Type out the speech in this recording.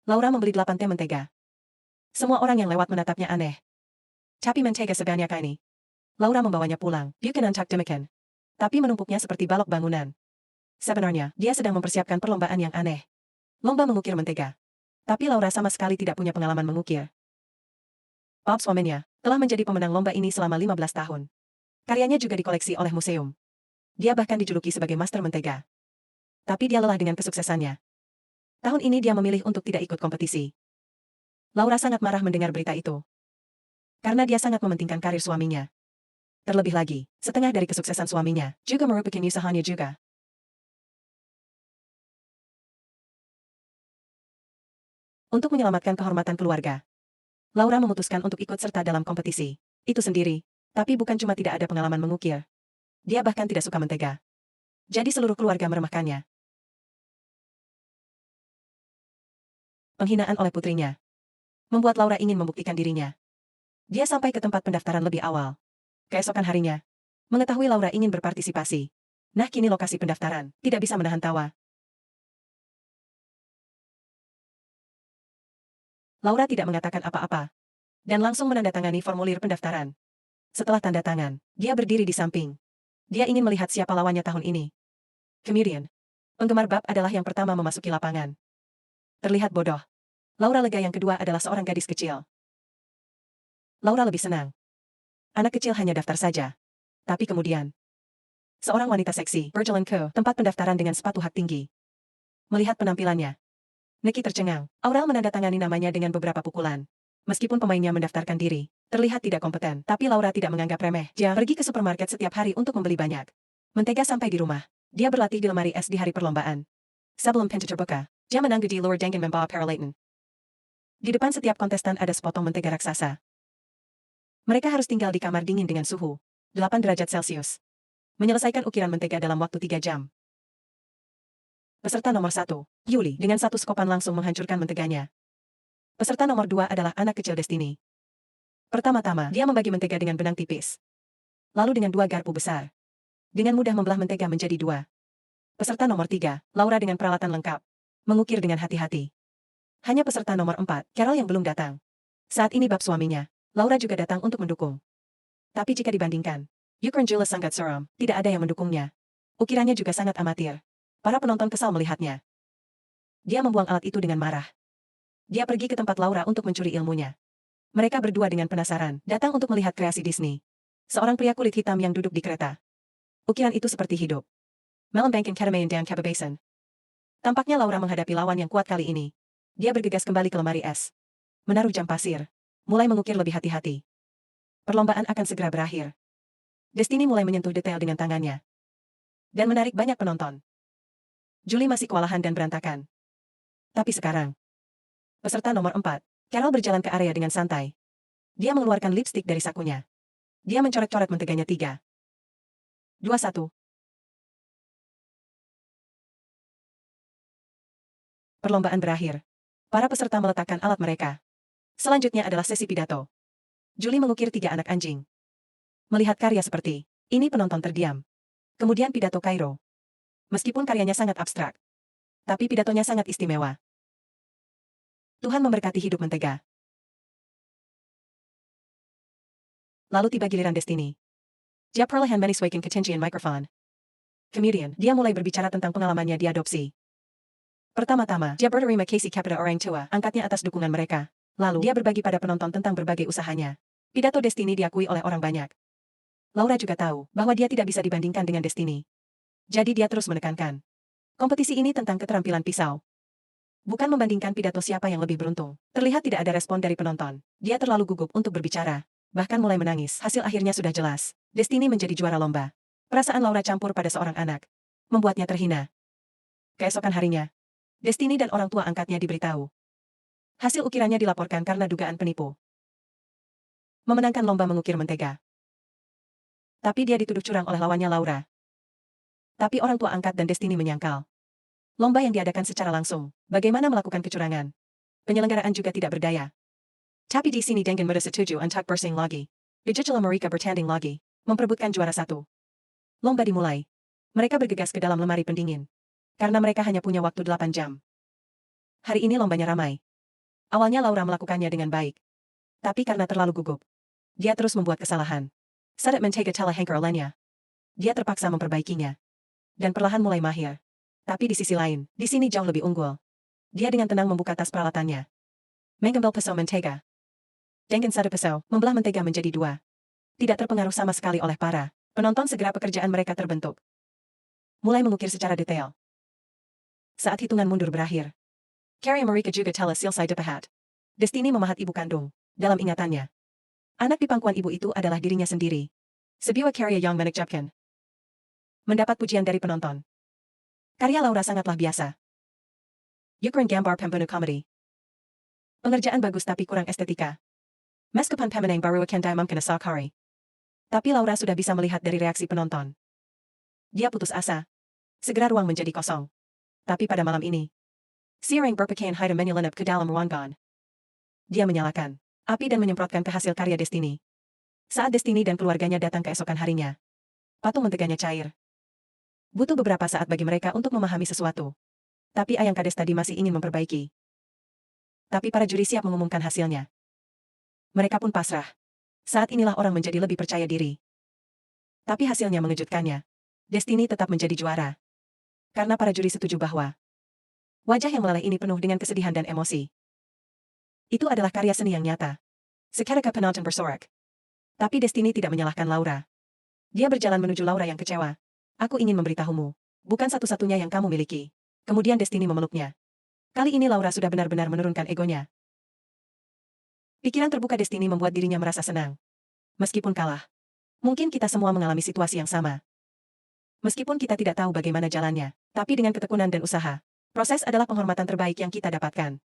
Laura membeli 8 teh mentega. Semua orang yang lewat menatapnya aneh. Tapi mentega sebanyak ini. Laura membawanya pulang. Bukan tak demikian. Tapi menumpuknya seperti balok bangunan. Sebenarnya, dia sedang mempersiapkan perlombaan yang aneh. Lomba mengukir mentega. Tapi Laura sama sekali tidak punya pengalaman mengukir. Bob suaminya telah menjadi pemenang lomba ini selama 15 tahun. Karyanya juga dikoleksi oleh museum. Dia bahkan dijuluki sebagai master mentega. Tapi dia lelah dengan kesuksesannya. Tahun ini dia memilih untuk tidak ikut kompetisi. Laura sangat marah mendengar berita itu. Karena dia sangat mementingkan karir suaminya. Terlebih lagi, setengah dari kesuksesan suaminya juga merupakan usahanya juga. Untuk menyelamatkan kehormatan keluarga, Laura memutuskan untuk ikut serta dalam kompetisi. Itu sendiri. Tapi bukan cuma tidak ada pengalaman mengukir. Dia bahkan tidak suka mentega. Jadi seluruh keluarga meremehkannya. Penghinaan oleh putrinya membuat Laura ingin membuktikan dirinya. Dia sampai ke tempat pendaftaran lebih awal. Keesokan harinya, mengetahui Laura ingin berpartisipasi. Nah, kini lokasi pendaftaran tidak bisa menahan tawa. Laura tidak mengatakan apa-apa dan langsung menandatangani formulir pendaftaran. Setelah tanda tangan, dia berdiri di samping. Dia ingin melihat siapa lawannya tahun ini. Kemudian, penggemar bab adalah yang pertama memasuki lapangan. Terlihat bodoh. Laura lega yang kedua adalah seorang gadis kecil. Laura lebih senang. Anak kecil hanya daftar saja. Tapi kemudian, seorang wanita seksi berjalan ke tempat pendaftaran dengan sepatu hak tinggi. Melihat penampilannya, Neki tercengang. Aurel menandatangani namanya dengan beberapa pukulan. Meskipun pemainnya mendaftarkan diri, terlihat tidak kompeten, tapi Laura tidak menganggap remeh. Dia pergi ke supermarket setiap hari untuk membeli banyak mentega sampai di rumah. Dia berlatih di lemari es di hari perlombaan. Sebelum pintu terbuka, dia menanggu di luar dengan membawa peralatan. Di depan setiap kontestan ada sepotong mentega raksasa. Mereka harus tinggal di kamar dingin dengan suhu 8 derajat Celcius. Menyelesaikan ukiran mentega dalam waktu 3 jam. Peserta nomor 1, Yuli, dengan satu skopan langsung menghancurkan menteganya. Peserta nomor 2 adalah anak kecil Destiny. Pertama-tama, dia membagi mentega dengan benang tipis. Lalu dengan 2 garpu besar. Dengan mudah membelah mentega menjadi 2. Peserta nomor 3, Laura dengan peralatan lengkap. Mengukir dengan hati-hati. Hanya peserta nomor 4, Carol yang belum datang. Saat ini bab suaminya, Laura juga datang untuk mendukung. Tapi jika dibandingkan, Yukon Jules sangat seram, tidak ada yang mendukungnya. Ukirannya juga sangat amatir. Para penonton kesal melihatnya. Dia membuang alat itu dengan marah. Dia pergi ke tempat Laura untuk mencuri ilmunya. Mereka berdua dengan penasaran, datang untuk melihat kreasi Disney. Seorang pria kulit hitam yang duduk di kereta. Ukiran itu seperti hidup. Melembangkan Kadamayan dan Kababasan. Tampaknya Laura menghadapi lawan yang kuat kali ini. Dia bergegas kembali ke lemari es. Menaruh jam pasir. Mulai mengukir lebih hati-hati. Perlombaan akan segera berakhir. Destiny mulai menyentuh detail dengan tangannya. Dan menarik banyak penonton. Julie masih kewalahan dan berantakan. Tapi sekarang, peserta nomor 4, Carol berjalan ke area dengan santai. Dia mengeluarkan lipstik dari sakunya. Dia mencoret-coret menteganya 3, 2, 1. Perlombaan berakhir. Para peserta meletakkan alat mereka. Selanjutnya adalah sesi pidato. Julie mengukir 3 anak anjing. Melihat karya seperti ini penonton terdiam. Kemudian pidato Cairo. Meskipun karyanya sangat abstrak, tapi pidatonya sangat istimewa. Tuhan memberkati hidup mentega. Lalu tiba giliran Destiny. Dia perlahan menyesuaikan ketinggian mikrofon. Kemudian, dia mulai berbicara tentang pengalamannya diadopsi. Pertama-tama, dia berterima kasih kepada orang tua angkatnya atas dukungan mereka. Lalu, dia berbagi pada penonton tentang berbagai usahanya. Pidato Destiny diakui oleh orang banyak. Laura juga tahu bahwa dia tidak bisa dibandingkan dengan Destiny. Jadi dia terus menekankan. Kompetisi ini tentang keterampilan pisau. Bukan membandingkan pidato siapa yang lebih beruntung. Terlihat tidak ada respon dari penonton. Dia terlalu gugup untuk berbicara. Bahkan mulai menangis. Hasil akhirnya sudah jelas. Destiny menjadi juara lomba. Perasaan Laura campur pada seorang anak. Membuatnya terhina. Keesokan harinya, Destiny dan orang tua angkatnya diberitahu. Hasil ukirannya dilaporkan karena dugaan penipu. Memenangkan lomba mengukir mentega. Tapi dia dituduh curang oleh lawannya Laura. Tapi orang tua angkat dan Destiny menyangkal. Lomba yang diadakan secara langsung. Bagaimana melakukan kecurangan? Penyelenggaraan juga tidak berdaya. Tapi di sini dengan mudah setuju untuk bersaing lagi. Digital mereka bertanding lagi. Memperebutkan juara 1. Lomba dimulai. Mereka bergegas ke dalam lemari pendingin. Karena mereka hanya punya waktu 8 jam. Hari ini lombanya ramai. Awalnya Laura melakukannya dengan baik. Tapi karena terlalu gugup, dia terus membuat kesalahan. Saat Mentega telah hanker olehnya, dia terpaksa memperbaikinya. Dan perlahan mulai mahir. Tapi di sisi lain, di sini jauh lebih unggul. Dia dengan tenang membuka tas peralatannya. Mengambil pisau mentega. Dengan satu pisau, membelah mentega menjadi dua. Tidak terpengaruh sama sekali oleh para penonton, segera pekerjaan mereka terbentuk. Mulai mengukir secara detail. Saat hitungan mundur berakhir, Carrie Marika juga telah selesai dipahat. Destiny memahat ibu kandung. Dalam ingatannya, anak di pangkuan ibu itu adalah dirinya sendiri. Sebuah karya yang menakjubkan. Mendapat pujian dari penonton. Karya Laura sangatlah biasa. Ukuran gambar pembunuh komedi. Pengerjaan bagus tapi kurang estetika. Meskipun pemenang baru akan diumumkan esok hari. Tapi Laura sudah bisa melihat dari reaksi penonton. Dia putus asa. Segera ruang menjadi kosong. Tapi pada malam ini, si orang berpakaian hitam menyelinap ke dalam ruangan. Dia menyalakan api dan menyemprotkan ke hasil karya Destiny. Saat Destiny dan keluarganya datang keesokan harinya, patung menteganya cair. Butuh beberapa saat bagi mereka untuk memahami sesuatu. Tapi Ayang Kades tadi masih ingin memperbaiki. Tapi para juri siap mengumumkan hasilnya. Mereka pun pasrah. Saat inilah orang menjadi lebih percaya diri. Tapi hasilnya mengejutkannya. Destiny tetap menjadi juara. Karena para juri setuju bahwa wajah yang meleleh ini penuh dengan kesedihan dan emosi. Itu adalah karya seni yang nyata. Seketika penonton bersorak. Tapi Destiny tidak menyalahkan Laura. Dia berjalan menuju Laura yang kecewa. Aku ingin memberitahumu. Bukan satu-satunya yang kamu miliki. Kemudian Destiny memeluknya. Kali ini Laura sudah benar-benar menurunkan egonya. Pikiran terbuka Destiny membuat dirinya merasa senang. Meskipun kalah. Mungkin kita semua mengalami situasi yang sama. Meskipun kita tidak tahu bagaimana jalannya. Tapi dengan ketekunan dan usaha. Proses adalah penghormatan terbaik yang kita dapatkan.